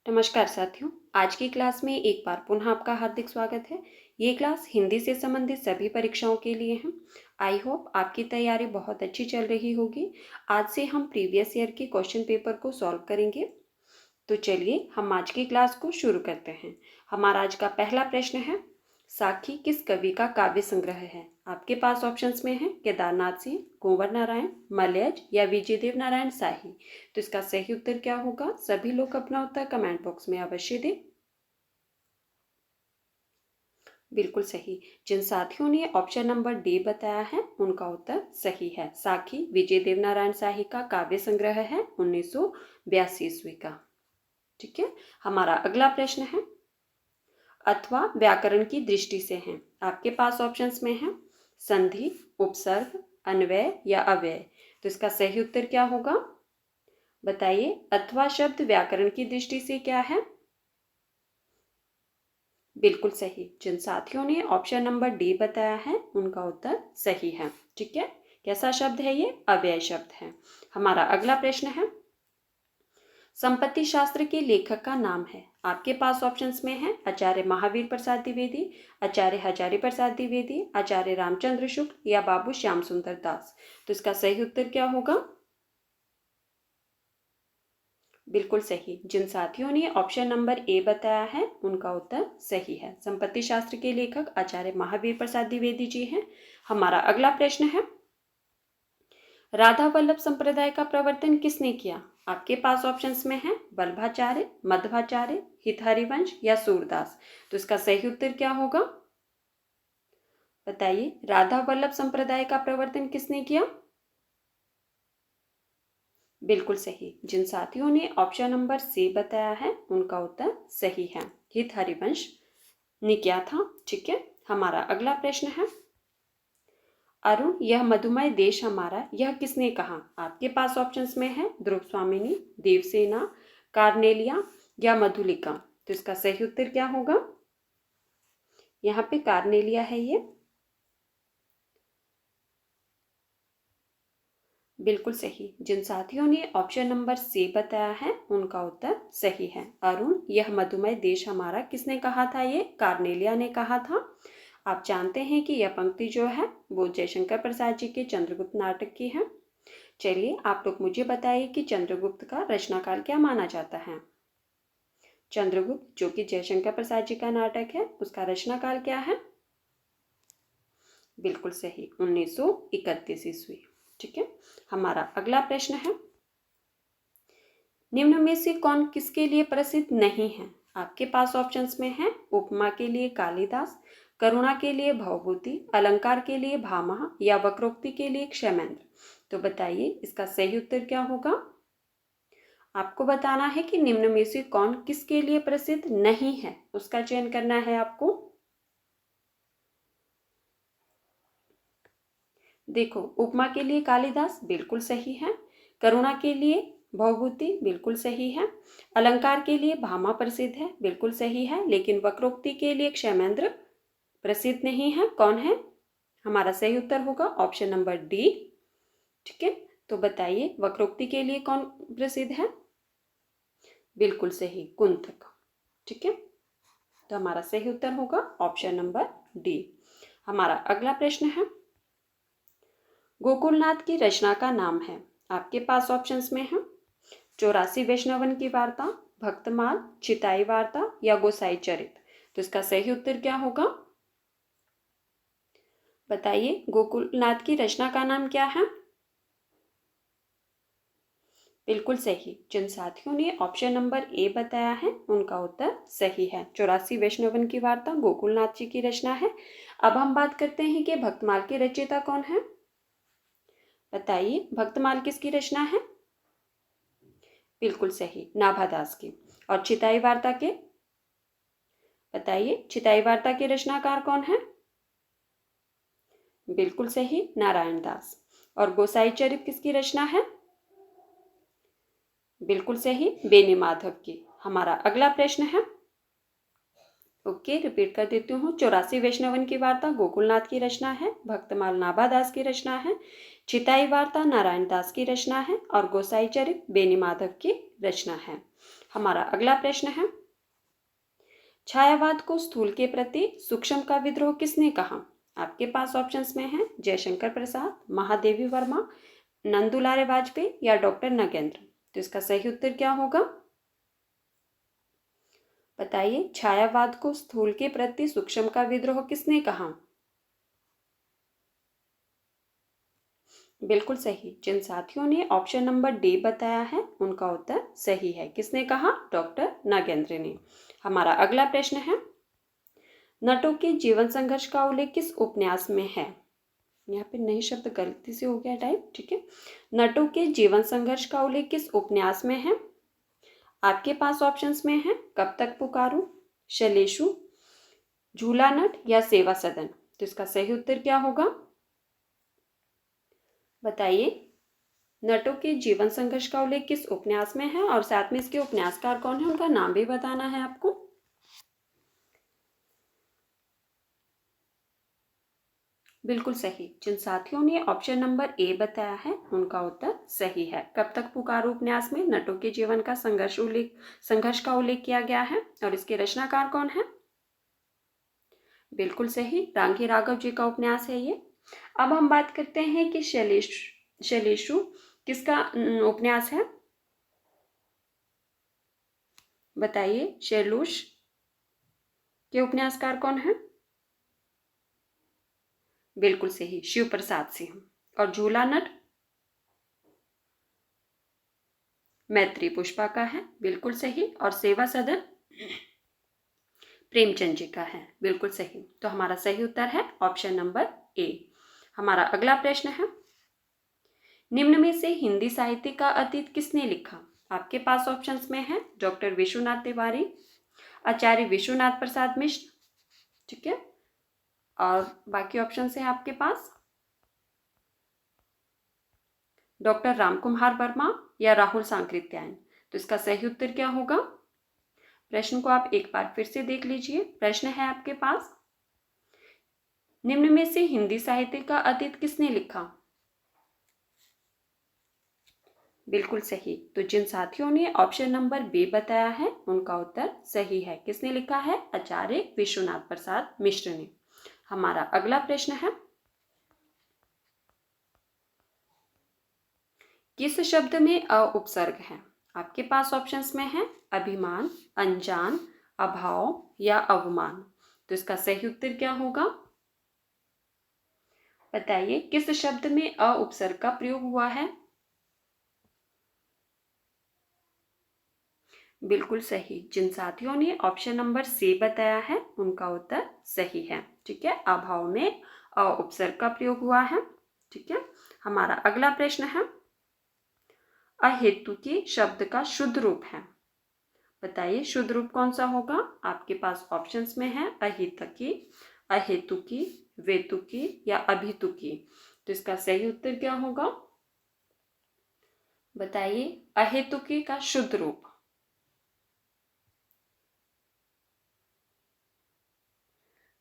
नमस्कार साथियों, आज की क्लास में एक बार पुनः आपका हार्दिक स्वागत है। ये क्लास हिंदी से संबंधित सभी परीक्षाओं के लिए है। आई होप आपकी तैयारी बहुत अच्छी चल रही होगी। आज से हम प्रीवियस ईयर के क्वेश्चन पेपर को सॉल्व करेंगे। तो चलिए हम आज की क्लास को शुरू करते हैं। हमारा आज का पहला प्रश्न है, साखी किस कवि का काव्य संग्रह है? आपके पास ऑप्शंस में है केदारनाथ सिंह, कुंवर नारायण, मलयज या विजयदेव नारायण शाही। तो इसका सही उत्तर क्या होगा? सभी लोग अपना उत्तर कमेंट बॉक्स में अवश्य दें। बिल्कुल सही। जिन साथियों ने ऑप्शन नंबर डी बताया है उनका उत्तर सही है। साखी विजयदेव नारायण शाही का काव्य संग्रह है 1982 ईस्वी का। ठीक है, हमारा अगला प्रश्न है, अथवा व्याकरण की दृष्टि से हैं। आपके पास ऑप्शंस में है संधि, उपसर्ग, अन्वय या अव्यय। तो इसका सही उत्तर क्या होगा? बताइए। अथवा शब्द व्याकरण की दृष्टि से क्या है? बिल्कुल सही। जिन साथियों ने ऑप्शन नंबर डी बताया है उनका उत्तर सही है। ठीक है, कैसा शब्द है ये? अव्यय शब्द है। हमारा अगला प्रश्न है, संपत्ति शास्त्र के लेखक का नाम है। आपके पास ऑप्शंस में है आचार्य महावीर प्रसाद द्विवेदी, आचार्य हजारी प्रसाद द्विवेदी, आचार्य रामचंद्र शुक्ल या बाबू श्याम सुंदर दास। तो इसका सही उत्तर क्या होगा? बिल्कुल सही। जिन साथियों ने ऑप्शन नंबर ए बताया है उनका उत्तर सही है। संपत्ति शास्त्र के लेखक आचार्य महावीर प्रसाद द्विवेदी जी हैं। हमारा अगला प्रश्न है, राधा वल्लभ संप्रदाय का प्रवर्तन किसने किया? आपके पास ऑप्शंस में है वल्लभाचार्य, मध्वाचार्य, हितहरिवंश या सूरदास। तो इसका सही उत्तर क्या होगा? बताइए। राधा वल्लभ संप्रदाय का प्रवर्तन किसने किया? बिल्कुल सही। जिन साथियों ने ऑप्शन नंबर सी बताया है उनका उत्तर सही है। हितहरिवंश ने किया था। ठीक है, हमारा अगला प्रश्न है, अरुण यह मधुमय देश हमारा, यह किसने कहा? आपके पास ऑप्शंस में है ध्रुव स्वामिनी, देवसेना, कार्नेलिया या मधुलिका। तो इसका सही उत्तर क्या होगा? यहाँ पे कार्नेलिया है ये। बिल्कुल सही। जिन साथियों ने ऑप्शन नंबर सी बताया है उनका उत्तर सही है। अरुण यह मधुमय देश हमारा किसने कहा था? ये कार्नेलिया ने कहा था। आप जानते हैं कि यह पंक्ति जो है वो जयशंकर प्रसाद जी के चंद्रगुप्त नाटक की है। चलिए आप लोग मुझे बताइए कि चंद्रगुप्त का रचनाकाल क्या माना जाता है? चंद्रगुप्त जो कि जयशंकर प्रसाद जी का नाटक है उसका रचनाकाल क्या है? बिल्कुल सही, 1931 ईस्वी। ठीक है, हमारा अगला प्रश्न है, निम्न में से कौन किसके लिए प्रसिद्ध नहीं है? आपके पास ऑप्शंस में है उपमा के लिए कालिदास, करुणा के लिए भवभूति, अलंकार के लिए भामह या वक्रोक्ति के लिए क्षेमेंद्र। तो बताइए इसका सही उत्तर क्या होगा? आपको बताना है कि निम्न में से कौन किसके लिए प्रसिद्ध नहीं है, उसका चयन करना है आपको। देखो, उपमा के लिए कालिदास बिल्कुल सही है, करुणा के लिए भवभूति बिल्कुल सही है, अलंकार के लिए भामा प्रसिद्ध है बिल्कुल सही है, लेकिन वक्रोक्ति के लिए क्षेमेंद्र प्रसिद्ध नहीं है। कौन है? हमारा सही उत्तर होगा ऑप्शन नंबर डी। ठीक है, तो बताइए वक्रोक्ति के लिए कौन प्रसिद्ध है? बिल्कुल सही, कुंतक। ठीक है, तो हमारा सही उत्तर होगा ऑप्शन नंबर डी। हमारा अगला प्रश्न है, गोकुलनाथ की रचना का नाम है। आपके पास ऑप्शंस में है 84 वैष्णवन की वार्ता, भक्तमाल, चिताई वार्ता या गोसाई चरित। तो इसका सही उत्तर क्या होगा? बताइए, गोकुलनाथ की रचना का नाम क्या है? बिल्कुल सही। जिन साथियों ने ऑप्शन नंबर ए बताया है उनका उत्तर सही है। 84 वैष्णवन की वार्ता गोकुलनाथ जी की रचना है। अब हम बात करते हैं कि भक्तमाल के रचयिता कौन है। बताइए, भक्तमाल किसकी रचना है? बिल्कुल सही, नाभादास की। और चिताई वार्ता के? बताइए, चिताई वार्ता के रचनाकार कौन है? बिल्कुल सही, नारायण दास। और गोसाई चरित किसकी रचना है? बिल्कुल सही, बेनी माधव की। हमारा अगला प्रश्न है, ओके, रिपीट कर देती हूँ। 84 वैष्णवन की वार्ता गोकुलनाथ की रचना है, भक्तमाल नाभादास की रचना है, चिताई वार्ता नारायण दास की रचना है और गोसाई चरित बेनी माधव की रचना है। हमारा अगला प्रश्न है, छायावाद को स्थूल के प्रति सूक्ष्म का विद्रोह किसने कहा? आपके पास ऑप्शंस में है जयशंकर प्रसाद, महादेवी वर्मा, नंदुलारे वाजपेयी या डॉक्टर नगेंद्र। तो इसका सही उत्तर क्या होगा? बताइए, छायावाद को स्थूल के प्रति सूक्ष्म का विद्रोह किसने कहा? बिल्कुल सही। जिन साथियों ने ऑप्शन नंबर डी बताया है उनका उत्तर सही है। किसने कहा? डॉक्टर नागेंद्र ने। हमारा अगला प्रश्न है, नटों के जीवन संघर्ष का उल्लेख किस उपन्यास में है? यहाँ पे नई शब्द गलती से हो गया टाइप, ठीक है। नटों के जीवन संघर्ष का उल्लेख किस उपन्यास में है? आपके पास ऑप्शंस में है कब तक पुकारूं, शलेशु, झूला नट या सेवा सदन। तो इसका सही उत्तर क्या होगा? बताइए, नटों के जीवन संघर्ष का उल्लेख किस उपन्यास में है और साथ में इसके उपन्यासकार कौन है, उनका नाम भी बताना है आपको। बिल्कुल सही। जिन साथियों ने ऑप्शन नंबर ए बताया है उनका उत्तर सही है। कब तक पुकारो उपन्यास में नटों के जीवन का संघर्ष का उल्लेख किया गया है और इसके रचनाकार कौन है? बिल्कुल सही, रांगी राघव जी का उपन्यास है ये। अब हम बात करते हैं कि शैलेशु किसका उपन्यास है? बताइए, शैलूष के उपन्यासकार कौन है? बिल्कुल सही, शिव प्रसाद सिंह। और झूला नट मैत्री पुष्पा का है, बिल्कुल सही। और सेवा सदन प्रेमचंद जी का है, बिल्कुल सही। तो हमारा सही उत्तर है ऑप्शन नंबर ए। हमारा अगला प्रश्न है, निम्न में से हिंदी साहित्य का अतीत किसने लिखा? आपके पास ऑप्शंस में है डॉक्टर विश्वनाथ तिवारी, आचार्य विश्वनाथ प्रसाद मिश्र, ठीक है, और बाकी ऑप्शन है आपके पास डॉक्टर रामकुमार वर्मा या राहुल सांकृत्यायन। तो इसका सही उत्तर क्या होगा? प्रश्न को आप एक बार फिर से देख लीजिए। प्रश्न है आपके पास, निम्न में से हिंदी साहित्य का अतीत किसने लिखा? बिल्कुल सही। तो जिन साथियों ने ऑप्शन नंबर बी बताया है उनका उत्तर सही है। किसने लिखा है? आचार्य विश्वनाथ प्रसाद मिश्र ने। हमारा अगला प्रश्न है, किस शब्द में अ उपसर्ग है? आपके पास ऑप्शंस में है अभिमान, अनजान, अभाव या अवमान। तो इसका सही उत्तर क्या होगा? बताइए, किस शब्द में अ उपसर्ग का प्रयोग हुआ है? बिल्कुल सही। जिन साथियों ने ऑप्शन नंबर सी बताया है उनका उत्तर सही है, ठीक है। अभाव में अ उपसर्ग का प्रयोग हुआ है, ठीक है। हमारा अगला प्रश्न है, अहेतुकी शब्द का शुद्ध रूप है। बताइए, शुद्ध रूप कौन सा होगा? आपके पास ऑप्शंस में है अहितकी, अहेतुकी, वेतुकी या अभितुकी। तो इसका सही उत्तर क्या होगा? बताइए, अहेतुकी का शुद्ध रूप।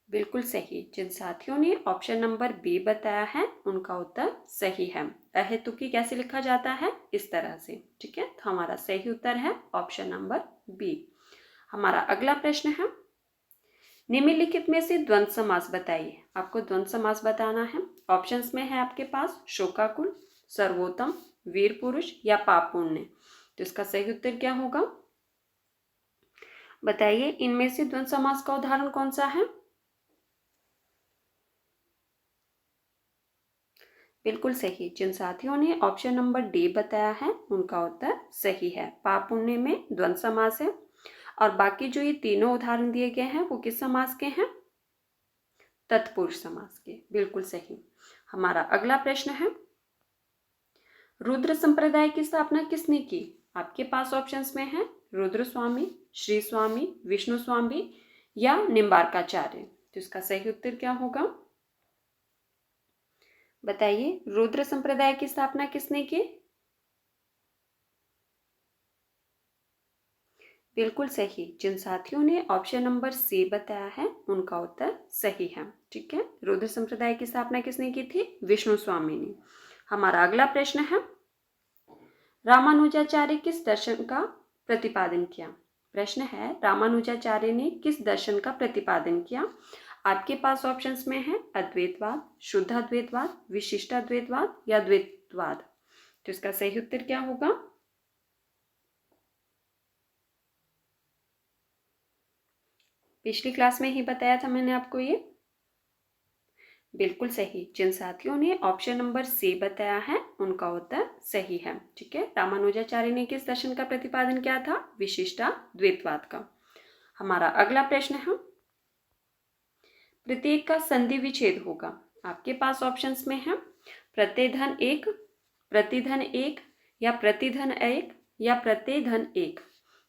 बिल्कुल सही। जिन साथियों ने ऑप्शन नंबर बी बताया है उनका उत्तर सही है। अहेतुकी कैसे लिखा जाता है? इस तरह से, ठीक है। तो हमारा सही उत्तर है ऑप्शन नंबर बी। हमारा अगला प्रश्न है, निम्नलिखित में से द्वंद्व समास बताइए। आपको द्वंद्व समास बताना है। ऑप्शंस में है आपके पास शोकाकुल, सर्वोत्तम, वीर पुरुष या पाप पुण्य। तो इसका सही उत्तर क्या होगा? बताइए, इनमें से द्वंद्व समास का उदाहरण कौन सा है? बिल्कुल सही। जिन साथियों ने ऑप्शन नंबर डी बताया है उनका उत्तर सही है। पाप पुण्य में द्वंद्व समास है। और बाकी जो ये तीनों उदाहरण दिए गए हैं वो किस समास के हैं? तत्पुरुष समास के, बिल्कुल सही। हमारा अगला प्रश्न है, रुद्र संप्रदाय की स्थापना किसने की? आपके पास ऑप्शंस में है रुद्र स्वामी, श्री स्वामी, विष्णु स्वामी या निम्बार्काचार्य। तो इसका सही उत्तर क्या होगा? बताइए, रुद्र संप्रदाय की स्थापना किसने की? बिल्कुल सही। जिन साथियों ने ऑप्शन नंबर सी बताया है उनका उत्तर सही है। ठीक है, रुद्र संप्रदाय की स्थापना किसने की थी? विष्णु स्वामी ने। हमारा अगला प्रश्न है, रामानुजाचार्य किस दर्शन का प्रतिपादन किया? प्रश्न है, रामानुजाचार्य ने किस दर्शन का प्रतिपादन किया? आपके पास ऑप्शंस में है अद्वैतवाद, शुद्ध अद्वैतवाद, विशिष्टाद्वैतवाद या द्वैतवाद। तो इसका सही उत्तर क्या होगा? पिछली क्लास में ही बताया था मैंने आपको ये। बिल्कुल सही। जिन साथियों ने ऑप्शन नंबर सी बताया है उनका उत्तर सही है। ठीक है, रामानुजाचार्य ने किस दर्शन का प्रतिपादन किया था? विशिष्टाद्वैतवाद का। हमारा अगला प्रश्न है, प्रत्येक का संधि विच्छेद होगा। आपके पास ऑप्शंस में है प्रत्यय धन एक, प्रतिधन एक या प्रतिधन एक या प्रत्यय धन एक।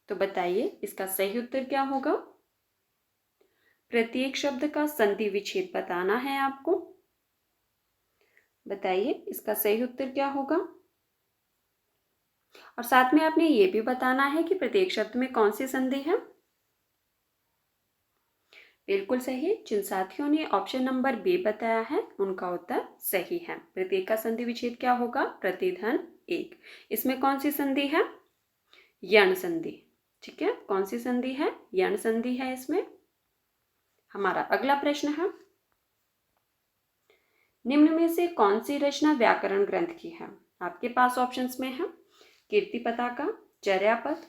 तो बताइए इसका सही उत्तर क्या होगा? प्रत्येक शब्द का संधि विच्छेद बताना है आपको। बताइए इसका सही उत्तर क्या होगा? और साथ में आपने ये भी बताना है कि प्रत्येक शब्द में कौन सी संधि है। बिल्कुल सही। जिन साथियों ने ऑप्शन नंबर बी बताया है उनका उत्तर सही है। प्रत्येक का संधि विच्छेद क्या होगा? प्रतिधन एक। इसमें कौन सी संधि है? यण संधि। ठीक है, कौन सी संधि है? यण संधि है इसमें। हमारा अगला प्रश्न है, निम्न में से कौन सी रचना व्याकरण ग्रंथ की है? आपके पास ऑप्शंस में है कीर्ति पताका, चर्यापद,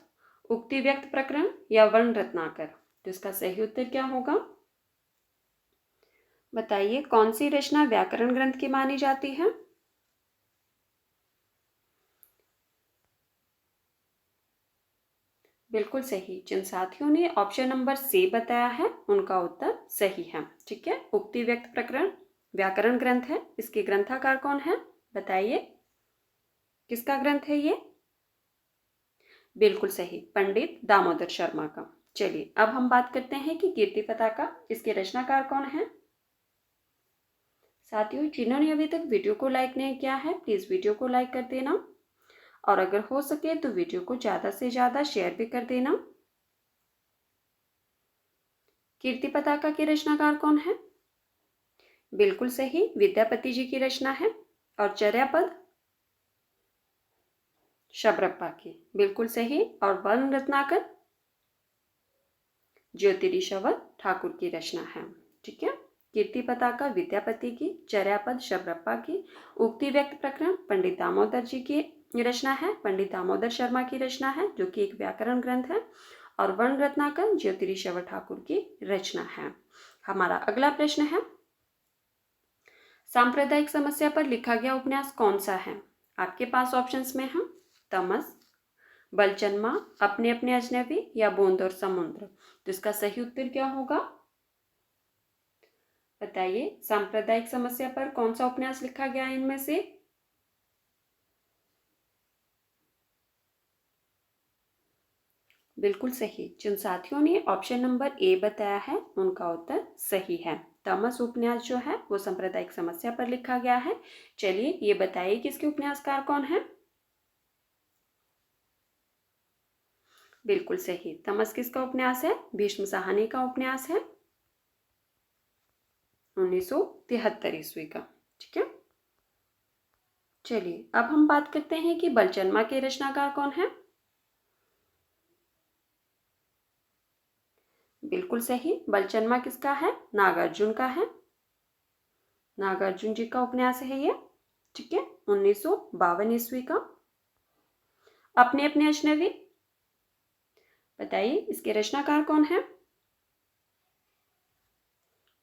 उक्ति व्यक्त प्रकरण या वर्ण रत्नाकर। तो इसका सही उत्तर क्या होगा? बताइए कौन सी रचना व्याकरण ग्रंथ की मानी जाती है? बिल्कुल सही। जिन साथियों ने ऑप्शन नंबर सी बताया है उनका उत्तर सही है। ठीक है, उक्ति व्यक्त प्रकरण व्याकरण ग्रंथ है। इसके ग्रंथकार कौन है? बताइए किसका ग्रंथ है ये? बिल्कुल सही, पंडित दामोदर शर्मा का। चलिए अब हम बात करते हैं कि कीर्ति पताका, इसके रचनाकार कौन है? साथियों, जिन्होंने अभी तक वीडियो को लाइक नहीं किया है प्लीज वीडियो को लाइक कर देना और अगर हो सके तो वीडियो को ज्यादा से ज्यादा शेयर भी कर देना। कीर्ति पताका के रचनाकार कौन है? बिल्कुल सही, विद्यापति जी की रचना है। और चर्यापद? शबरप्पा की। बिल्कुल सही। और वर्ण रत्नाकर? ज्योतिरिश्वर ठाकुर की रचना है। ठीक है, कीर्ति पताका विद्यापति की, चर्यापद शबरप्पा की, उक्ति व्यक्त प्रकरण पंडित दामोदर जी की रचना है, पंडित दामोदर शर्मा की रचना है जो कि एक व्याकरण ग्रंथ है, और वर्ण रत्नाकर ज्योतिरिश्वर ठाकुर की रचना है। हमारा अगला प्रश्न है, सांप्रदायिक समस्या पर लिखा गया उपन्यास कौन सा है? आपके पास ऑप्शंस में है तमस, बलचन्मा, अपने अपने अजनबी या बूंद और समुद्र। तो इसका सही उत्तर क्या होगा? बताइए सांप्रदायिक समस्या पर कौन सा उपन्यास लिखा गया है इनमें से? बिल्कुल सही। जिन साथियों ने ऑप्शन नंबर ए बताया है उनका उत्तर सही है। तमस उपन्यास जो है वो सांप्रदायिक समस्या पर लिखा गया है। चलिए ये बताइए कि इसके उपन्यासकार कौन है? बिल्कुल सही। तमस किसका उपन्यास है? भीष्म साहनी का उपन्यास है, 1973 ईस्वी का। ठीक है, चलिए अब हम बात करते हैं कि बलचन्मा के रचनाकार कौन है। बिल्कुल सही, बलचन्मा किसका है? नागार्जुन का है। नागार्जुन जी का उपन्यास है ये। ठीक है, 1952 ईस्वी का। अपने अपने अजनबी, बताइए इसके रचनाकार कौन है?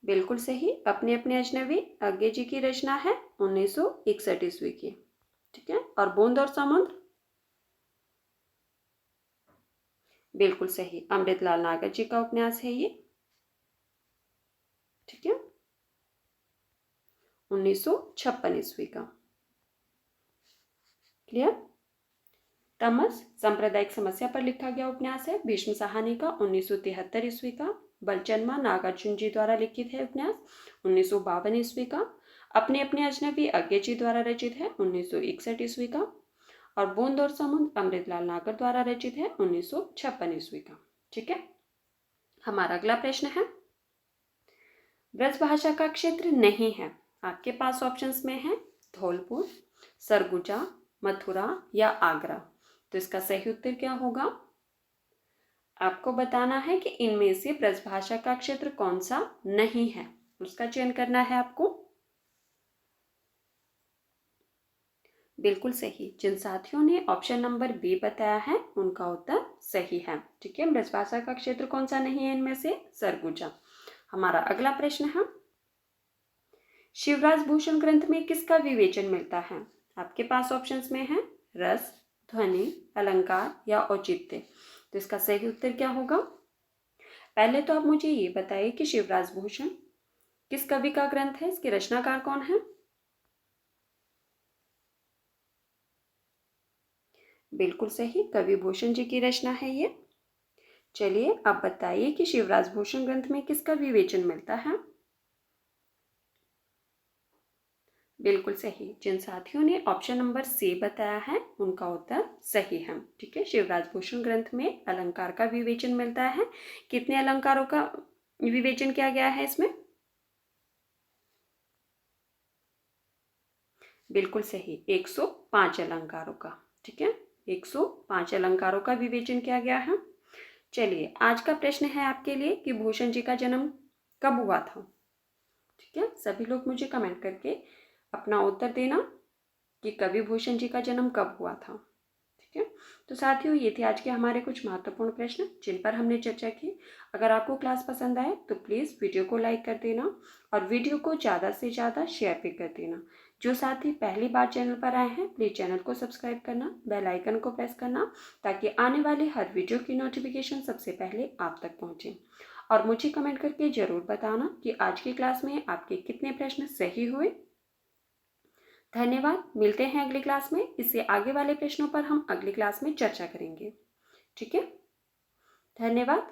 बिल्कुल सही, अपने अपने अजनबी आगे जी की रचना है, 1961 ईस्वी की। ठीक है, और बूंद और समुद्र? बिल्कुल सही, अमृतलाल नागर जी का उपन्यास है ये। ठीक है, 1956 ईस्वी का। क्लियर? तमस सांप्रदायिक समस्या पर लिखा गया उपन्यास है भीष्म साहनी का, 1973 ईस्वी का। बलचन्मा नागार्जुन जी द्वारा लिखित है उपन्यास, 1952 ईस्वी का। अपने अपने अजनबी अज्ञे जी द्वारा रचित है, 1961 ईस्वी का। और बूंद और समुद्र अमृतलाल नागर द्वारा रचित है 1956 ईस्वी का। ठीक है, हमारा अगला प्रश्न है, ब्रजभाषा का क्षेत्र नहीं है। आपके पास ऑप्शंस में है धौलपुर, सरगुजा, मथुरा या आगरा। तो इसका सही उत्तर क्या होगा? आपको बताना है कि इनमें से ब्रजभाषा का क्षेत्र कौन सा नहीं है, उसका चयन करना है आपको। बिल्कुल सही, जिन साथियों ने ऑप्शन नंबर बी बताया है उनका उत्तर सही है। ठीक है, ब्रजभाषा का क्षेत्र कौन सा नहीं है इनमें से? सरगुजा। हमारा अगला प्रश्न है, शिवराज भूषण ग्रंथ में किसका विवेचन मिलता है? आपके पास ऑप्शंस में है रस, ध्वनि, अलंकार या औचित्य। तो इसका सही उत्तर क्या होगा? पहले तो आप मुझे ये बताइए कि शिवराज भूषण किस कवि का ग्रंथ है, इसके रचनाकार कौन है? बिल्कुल सही, कवि भूषण जी की रचना है ये। चलिए आप बताइए कि शिवराज भूषण ग्रंथ में किसका विवेचन मिलता है? बिल्कुल सही, जिन साथियों ने ऑप्शन नंबर सी बताया है उनका उत्तर सही है। ठीक है, शिवराज भूषण ग्रंथ में अलंकार का विवेचन मिलता है। कितने अलंकारों का विवेचन किया गया है इसमें? बिल्कुल सही, 105 अलंकारों का। ठीक है, 105 अलंकारों का विवेचन किया गया है। चलिए आज का प्रश्न है आपके लिए कि भूषण जी का जन्म कब हुआ था। ठीक है, सभी लोग मुझे कमेंट करके अपना उत्तर देना कि कवि भूषण जी का जन्म कब हुआ था। ठीक है, तो साथियों ये थे आज के हमारे कुछ महत्वपूर्ण प्रश्न जिन पर हमने चर्चा की। अगर आपको क्लास पसंद आए तो प्लीज़ वीडियो को लाइक कर देना और वीडियो को ज़्यादा से ज़्यादा शेयर भी कर देना। जो साथी पहली बार चैनल पर आए हैं प्लीज़ चैनल को सब्सक्राइब करना, बेल आइकन को प्रेस करना ताकि आने वाले हर वीडियो की नोटिफिकेशन सबसे पहले आप तक पहुँचे। और मुझे कमेंट करके ज़रूर बताना कि आज की क्लास में आपके कितने प्रश्न सही हुए। धन्यवाद, मिलते हैं अगली क्लास में। इससे आगे वाले प्रश्नों पर हम अगली क्लास में चर्चा करेंगे। ठीक है, धन्यवाद।